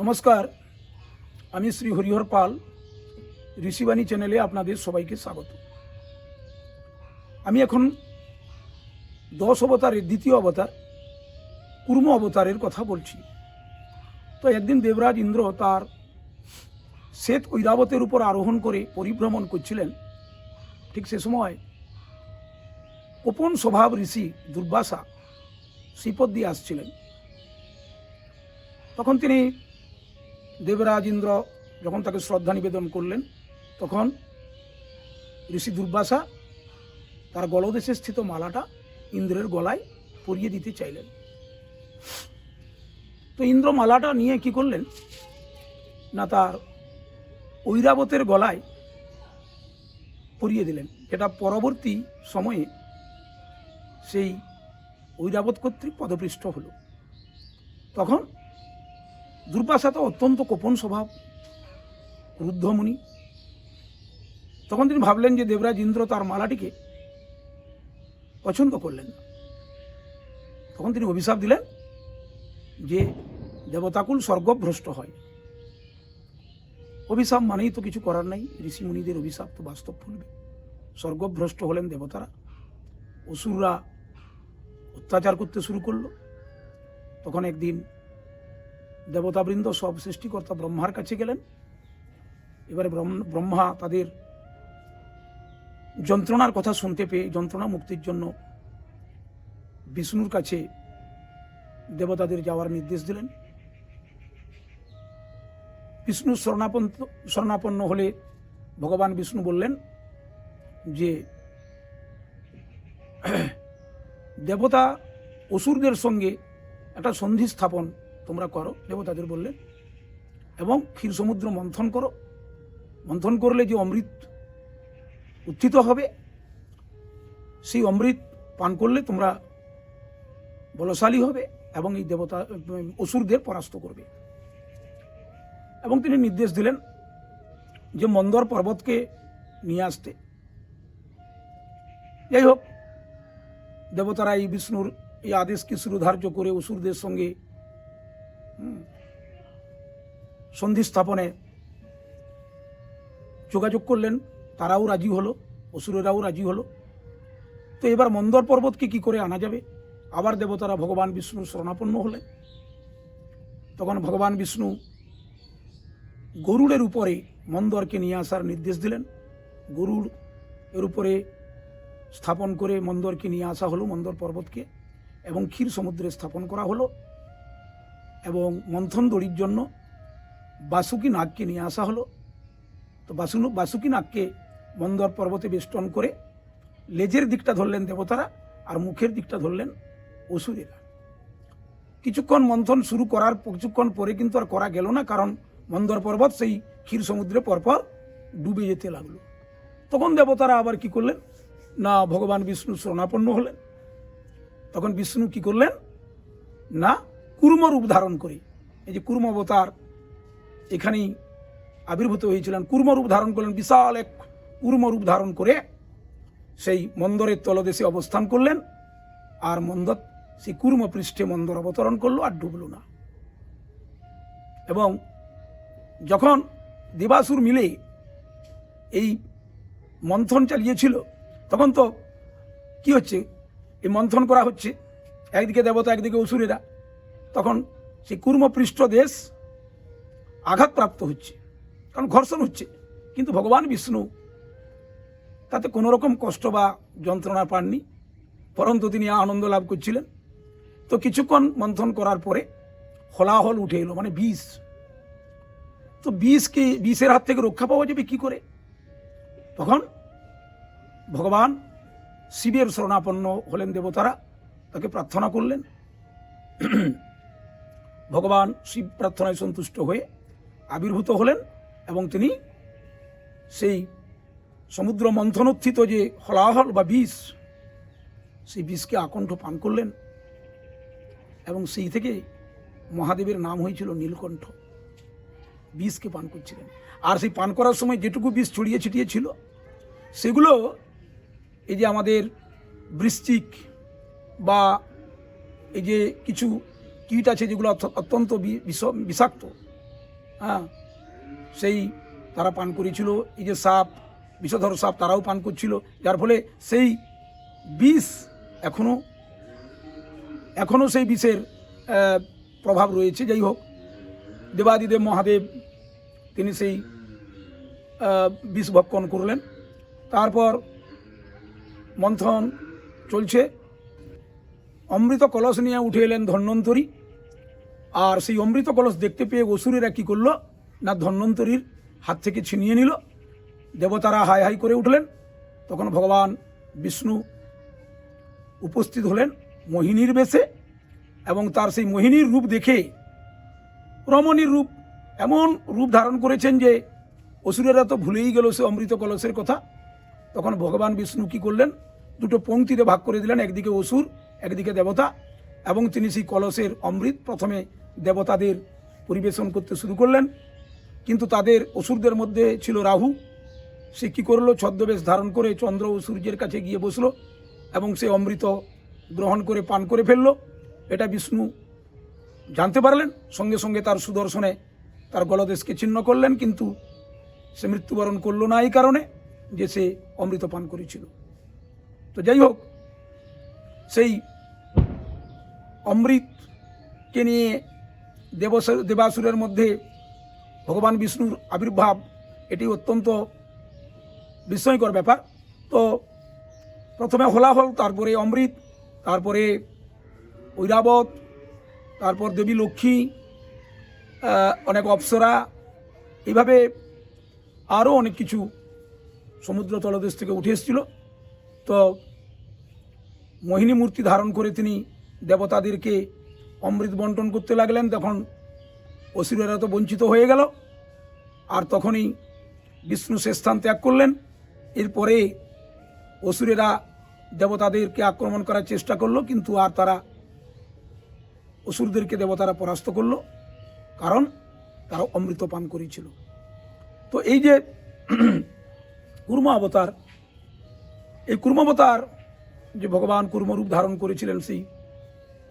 নমস্কার, আমি শ্রী হরিহর পাল ঋষিবাণী চ্যানেলে আপনাদের সবাইকে স্বাগত। আমি এখন 10 অবতারের দ্বিতীয় অবতার কুর্ম অবতারের কথা বলছি। তো একদিন দেবরাজ ইন্দ্র তার শ্বেত ঐরাবতের উপর আরোহণ করে পরিভ্রমণ করছিলেন। ঠিক সে সময় গোপন স্বভাব ঋষি দুর্বাসা শ্রীপদ দিয়ে আসছিলেন। তখন তিনি দেবরাজ ইন্দ্র যখন তাকে শ্রদ্ধা নিবেদন করলেন, তখন ঋষি দুর্বাসা তার গলদেশে স্থিত মালাটা ইন্দ্রের গলায় পরিয়ে দিতে চাইলেন। তো ইন্দ্র মালাটা নিয়ে কি করলেন না, তার ঐরাবতের গলায় পরিয়ে দিলেন, যেটা পরবর্তী সময়ে সেই ঐরাবত কর্তৃক পদপৃষ্ট হল। তখন দুর্বাসা তো অত্যন্ত কোপন স্বভাব, রুদ্ধমুনি। তখন তিনি ভাবলেন যে দেবরাজ ইন্দ্র তার মালাটিকে পছন্দ করলেন না। তখন তিনি অভিশাপ দিলেন যে দেবতাকুল স্বর্গভ্রষ্ট হয়। অভিশাপ মানেই তো কিছু করার নাই, ঋষিমুনিদের অভিশাপ তো বাস্তব ফলবে। স্বর্গভ্রষ্ট হলেন দেবতারা, অসুররা অত্যাচার করতে শুরু করলো। তখন একদিন দেবতাবৃন্দ সব সৃষ্টিকর্তা ব্রহ্মার কাছে গেলেন। এবারে ব্রহ্মা তাদের যন্ত্রণার কথা শুনতে পেয়ে যন্ত্রণা মুক্তির জন্য বিষ্ণুর কাছে দেবতাদের যাওয়ার নির্দেশ দিলেন। বিষ্ণু শরণাপন্ন হলে ভগবান বিষ্ণু বললেন যে দেবতা অসুরদের সঙ্গে একটা সন্ধি স্থাপন তোমরা করো, দেবতাদের বললেন, এবং ক্ষীর সমুদ্র মন্থন করো। মন্থন করলে যে অমৃত উত্থিত হবে, সেই অমৃত পান করলে তোমরা বলশালী হবে এবং এই দেবতা অসুরদের পরাস্ত করবে। এবং তিনি নির্দেশ দিলেন যে মন্দর পর্বতকে নিয়ে আসতে। যাই হোক, দেবতারা এই বিষ্ণুর এই আদেশকে শিরোধার্য করে অসুরদের সঙ্গে সন্ধি স্থাপনে যোগাযোগ করলেন। তারাও রাজি হলো, অসুরেরাও রাজি হলো। তো এবার মন্দর পর্বতকে কি করে আনা যাবে? আবার দেবতারা ভগবান বিষ্ণুর শরণাপন্ন হলেন। তখন ভগবান বিষ্ণু গরুড়ের উপরে মন্দরকে নিয়ে আসার নির্দেশ দিলেন। গরুড় এর উপরে স্থাপন করে মন্দরকে নিয়ে আসা হলো, মন্দর পর্বতকে, এবং ক্ষীর সমুদ্রে স্থাপন করা হলো। এবং মন্থন দড়ির জন্য বাসুকি নাগকে নিয়ে আসা হলো। তো বাসুকি নাগকে মন্দর পর্বতে বেষ্টন করে লেজের দিকটা ধরলেন দেবতারা, আর মুখের দিকটা ধরলেন অসুরেরা। কিছুক্ষণ মন্থন শুরু করার কিছুক্ষণ পরে কিন্তু আর করা গেল না, কারণ মন্দর পর্বত সেই ক্ষীর সমুদ্রে পরপর ডুবে যেতে লাগলো। তখন দেবতারা আবার কি করলেন না, ভগবান বিষ্ণু শরণাপন্ন হলেন। তখন বিষ্ণু কি করলেন না, কুর্ম রূপ ধারণ করে, এই যে কুর্ম অবতার এখানেই আবির্ভূত হয়েছিলেন, কুর্ম রূপ ধারণ করলেন, বিশাল এক কুর্ম রূপ ধারণ করে সেই মন্দরের তলদেশে অবস্থান করলেন। আর মন্দর সেই কুর্ম পৃষ্ঠে মন্দর অবতরণ করলো, আর ডুবল না। এবং যখন দেবাসুর মিলে এই মন্থন চালিয়েছিল, তখন তো কি হচ্ছে, এই মন্থন করা হচ্ছে, একদিকে দেবতা একদিকে অসুরেরা। তখন সেই কুর্মপৃষ্ঠ দেশ আঘাতপ্রাপ্ত হচ্ছে, কারণ ঘর্ষণ হচ্ছে। কিন্তু ভগবান বিষ্ণু তাতে কোনো রকম কষ্ট বা যন্ত্রণা পাননি, পরন্তু তিনি আনন্দ লাভ করছিলেন। তো কিছুক্ষণ মন্থন করার পরে হলাহল উঠে এলো, মানে বিষ। তো বিষের হাত থেকে রক্ষা পাওয়া যাবে কি করে? তখন ভগবান শিবের শরণাপন্ন হলেন দেবতারা, তাকে প্রার্থনা করলেন। ভগবান শিব প্রার্থনায় সন্তুষ্ট হয়ে আবির্ভূত হলেন এবং তিনি সেই সমুদ্র মন্থনোত্থিত যে হলাহল বা বিষ, সেই বিষকে আকণ্ঠ পান করলেন। এবং সেই থেকে মহাদেবের নাম হয়েছিল নীলকণ্ঠ। বিষকে পান করছিলেন, আর সেই পান করার সময় যেটুকু বিষ ছড়িয়ে ছিটিয়ে ছিল, সেগুলো এই যে আমাদের বৃশ্চিক বা এই যে কিছু কীট আছে যেগুলো অত্যন্ত বিষাক্ত, হ্যাঁ, সেই তারা পান করেছিল। এই যে সাপ, বিষধর সাপ, তারাও পান করছিল, যার ফলে সেই বিষ এখনও সেই বিষের প্রভাব রয়েছে। যাই হোক, দেবাদিদেব মহাদেব তিনি সেই বিষ ভক্ষণ করলেন। তারপর মন্থন চলছে, অমৃত কলস নিয়ে উঠে এলেন ধন্বন্তরী। আর সেই অমৃত কলস দেখতে পেয়ে অসুরেরা কী করলো না, ধন্বন্তরীর হাত থেকে ছিনিয়ে নিল। দেবতারা হাই হাই করে উঠলেন। তখন ভগবান বিষ্ণু উপস্থিত হলেন মোহিনীর বেশে, এবং তার সেই মোহিনীর রূপ দেখে, রমণীর রূপ, এমন রূপ ধারণ করেছেন যে অসুরেরা তো ভুলেই গেল সে অমৃত কলসের কথা। তখন ভগবান বিষ্ণু কী করলেন, দুটো পংক্তিতে ভাগ করে দিলেন, একদিকে অসুর, একদিকে দেবতা, এবং তিনি সেই কলসের অমৃত প্রথমে দেবতাদের পরিবেশন করতে শুরু করলেন। কিন্তু তাদের, অসুরদের মধ্যে ছিল রাহু। সে কী করলো, ছদ্মবেশ ধারণ করে চন্দ্র ও সূর্যের কাছে গিয়ে বসলো এবং সে অমৃত গ্রহণ করে পান করে ফেলল। এটা বিষ্ণু জানতে পারলেন, সঙ্গে সঙ্গে তার সুদর্শনে তার গলদেশকে ছিন্ন করলেন, কিন্তু সে মৃত্যুবরণ করল না এই কারণে যে সে অমৃত পান করেছিল। তো যাই হোক, সেই অমৃতকে নিয়ে দেবাসুরের মধ্যে ভগবান বিষ্ণুর আবির্ভাব, এটি অত্যন্ত বিস্ময়কর ব্যাপার। তো প্রথমে হলাহল, তারপরে অমৃত, তারপরে ঐরাবত, তারপর দেবী লক্ষ্মী, অনেক অপ্সরা, এইভাবে আরও অনেক কিছু সমুদ্র তলদেশ থেকে উঠে এসেছিল। তো মোহিনী মূর্তি ধারণ করে তিনি দেবতাদেরকে অমৃত বন্টন করতে লাগলেন। তখন অসুরেরা তো বঞ্চিত হয়ে গেল, আর তখনই বিষ্ণু সে স্থান ত্যাগ করলেন। এরপরে অসুরেরা দেবতাদেরকে আক্রমণ করার চেষ্টা করলো, কিন্তু আর তারা, অসুরদেরকে দেবতারা পরাস্ত করলো, কারণ তারা অমৃত পান করেছিল। তো এই যে কুর্ম অবতার, এই কুর্মাবতার যে ভগবান কুর্মরূপ ধারণ করেছিলেন, সেই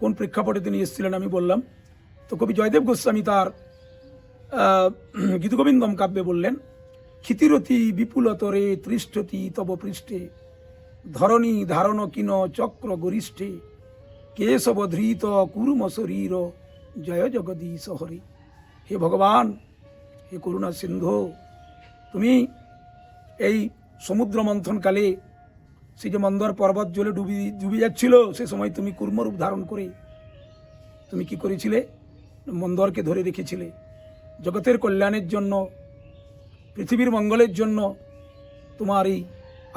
কোন প্রেক্ষাপটে তিনি এসেছিলেন আমি বললাম। তো কবি জয়দেব গোস্বামী তার গীতগোবিন্দম কাব্যে বললেন, ক্ষিতিরতি বিপুলতরে তৃষ্ঠতি তব পৃষ্ঠে, ধরণী ধারণ কিন চক্র গরিষ্ঠে, কেশব ধৃত কুর্ম শরীর, জয় জগদীশ হরি। হে ভগবান, হে করুণা সিন্ধু, তুমি এই সমুদ্র মন্থনকালে সেই যে মন্দর পর্বত জলে ডুবে যাচ্ছিল, সে সময় তুমি কুর্মরূপ ধারণ করে তুমি কি করেছিলে, মন্দরকে ধরে রেখেছিলে। জগতের কল্যাণের জন্য, পৃথিবীর মঙ্গলের জন্য তোমার এই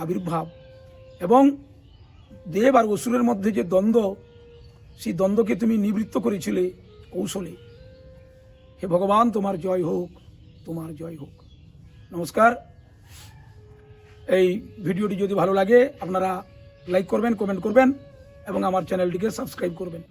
আবির্ভাব, এবং দেব আর অসুরের মধ্যে যে দ্বন্দ্ব, সেই দ্বন্দ্বকে তুমি নিবৃত্ত করেছিলে কৌশলে। হে ভগবান, তোমার জয় হোক, তোমার জয় হোক। নমস্কার। এই ভিডিওটি যদি ভালো লাগে আপনারা লাইক করবেন, কমেন্ট করবেন এবং আমার চ্যানেলটিকে সাবস্ক্রাইব করবেন।